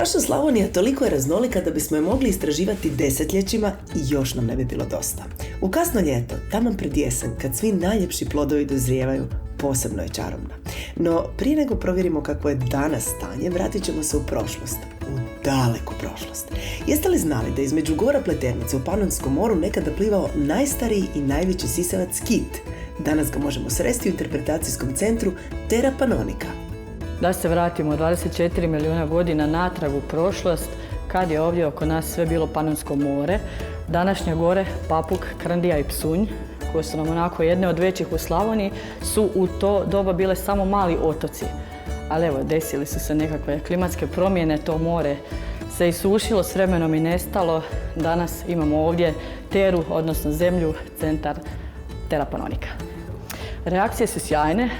Naša Slavonija toliko je raznolika da bismo je mogli istraživati desetljećima i još nam ne bi bilo dosta. U kasno ljeto, taman pred jesen, kad svi najljepši plodovi dozrijevaju, posebno je čarobna. No, prije nego provjerimo kako je danas stanje, vratit ćemo se u prošlost. U daleku prošlost. Jeste li znali da između gora Pleternice u Panonskom moru nekada plivao najstariji i najveći sisavac kit? Danas ga možemo sresti u interpretacijskom centru Terra Pannonica. Da se vratimo 24 milijuna godina natrag u prošlost, kad je ovdje oko nas sve bilo Panonsko more, današnje gore Papuk, Krndija i Psunj, koje su nam onako jedne od većih u Slavoniji, su u to doba bile samo mali otoci. Ali evo, desili su se nekakve klimatske promjene, to more se isušilo, s vremenom i nestalo. Danas imamo ovdje Teru, odnosno zemlju, centar Terra Pannonica. Reakcije su sjajne.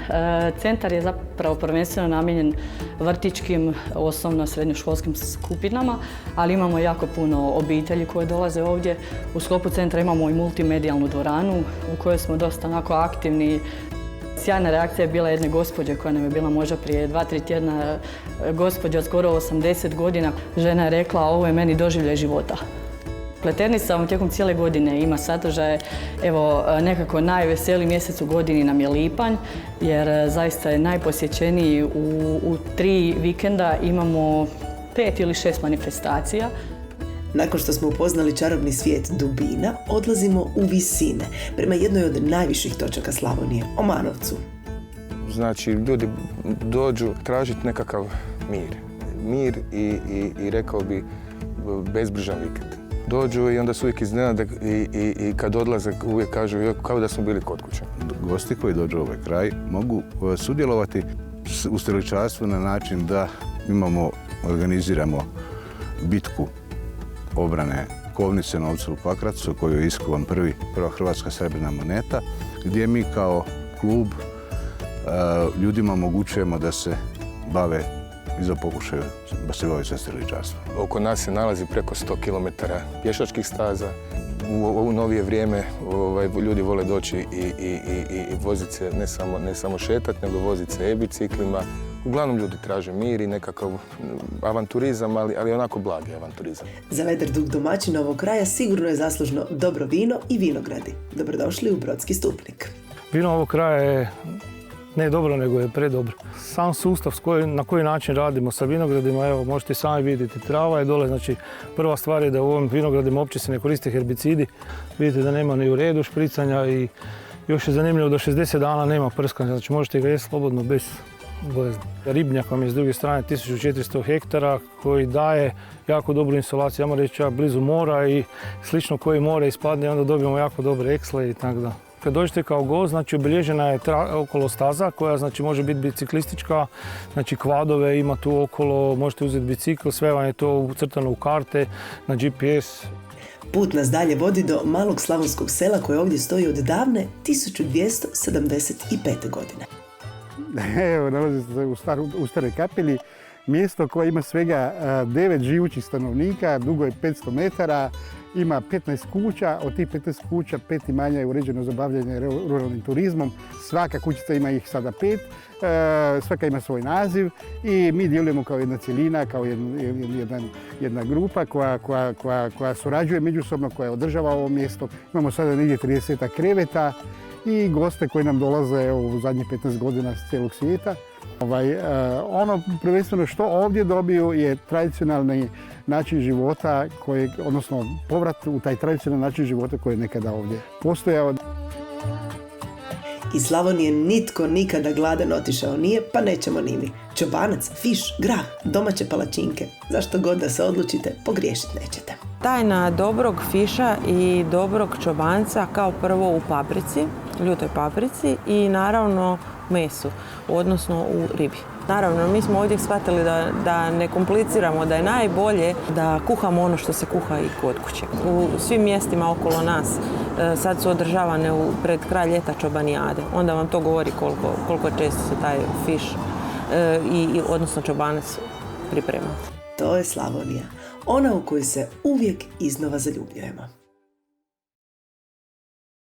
Centar je zapravo prvenstveno namijenjen vrtićkim, osnovno-srednjoškolskim skupinama, ali imamo jako puno obitelji koje dolaze ovdje. U sklopu centra imamo i multimedijalnu dvoranu u kojoj smo dosta onako aktivni. Sjajna reakcija je bila jedne gospođe koja nam je bila možda prije 2-3 tjedna, gospođa skoro 80 godina. Žena je rekla: "Ovo je meni doživljaj života." Pleternica vam tijekom cijele godine ima sadržaje. Evo, nekako najveseliji mjesec u godini nam je lipanj, jer zaista je najposjećeniji. U 3 vikenda imamo 5 ili 6 manifestacija. Nakon što smo upoznali čarobni svijet dubina, odlazimo u visine, prema jednoj od najviših točaka Slavonije, Omanovcu. Znači, ljudi dođu tražiti nekakav mir. Mir i rekao bi bezbrižan vikend. Dođu i onda su uvijek iznenade i kad odlaze uvijek kažu kao da smo bili kod kuće. Gosti koji dođu u ovaj kraj mogu sudjelovati u streličarstvu na način da organiziramo bitku obrane kovnice novca u Pakracu, koju je iskovan prva hrvatska srebrna moneta, gdje mi kao klub ljudima omogućujemo da se bave i za pokušaju da se bave sa streličarstvom. Oko nas se nalazi preko 100 km pješačkih staza. U novije vrijeme ljudi vole doći i voziti se, ne samo šetati, nego voziti se e-biciklima. Uglavnom ljudi traže mir i nekakav avanturizam, ali onako blagi avanturizam. Za vedar duh domaćina ovog kraja sigurno je zaslužno dobro vino i vinogradi. Dobrodošli u Brodski Stupnik. Vino ovog kraja je ne dobro, nego je predobro. Sam sustav na koji način radimo sa vinogradima, evo, možete sami vidjeti, trava je dole, znači prva stvar je da u ovim vinogradima uopće se ne koriste herbicidi. Vidite da nema ni u redu špricanja i još je zanimljivo da 60 dana nema prskanja, znači možete ga jesti slobodno bez bolezni. Ribnjak vam je s druge strane 1400 hektara koji daje jako dobru insolaciju, ja moram reći blizu mora i slično koji more ispadne, onda dobijemo jako dobre eksle i tako da. Kad dođete kao gost, znači obilježena je okolo staza koja znači može biti biciklistička, znači kvadove ima tu okolo, možete uzeti bicikl, sve vam je to ucrtano u karte, na GPS. Put nas dalje vodi do malog slavonskog sela koje ovdje stoji od davne 1275. godine. Evo, nalazi se u Staroj Kapeli, mjesto koje ima svega 9 živućih stanovnika, dugo je 500 metara, ima 15 kuća, od tih 15 kuća 5 imanja je uređeno za bavljanje ruralnim turizmom. Svaka kućica ima ih sada 5, svaka ima svoj naziv i mi djelujemo kao jedna cjelina, kao jedna grupa koja surađuje međusobno, koja održava ovo mjesto. Imamo sada negdje 30 kreveta i goste koji nam dolaze u zadnjih 15 godina s cijelog svijeta. Ono prvenstveno što ovdje dobiju je tradicionalni način života, odnosno povrat u taj tradicionalni način života koji je nekada ovdje postojao. Iz Slavonije nitko nikada gladan otišao nije, pa nećemo ni mi. Čobanac, fiš, grah, domaće palačinke. Zašto god da se odlučite, pogriješiti nećete. Tajna dobrog fiša i dobrog čobanca kao prvo u paprici, ljutoj paprici i naravno mesu, odnosno u ribi. Naravno, mi smo ovdje shvatili da ne kompliciramo, da je najbolje da kuhamo ono što se kuha i kod kuće. U svim mjestima okolo nas sad su održavane pred kraj ljeta čobanijade. Onda vam to govori koliko često se taj fiš odnosno čobanac priprema. To je Slavonija, ona u kojoj se uvijek iznova zaljubljujemo.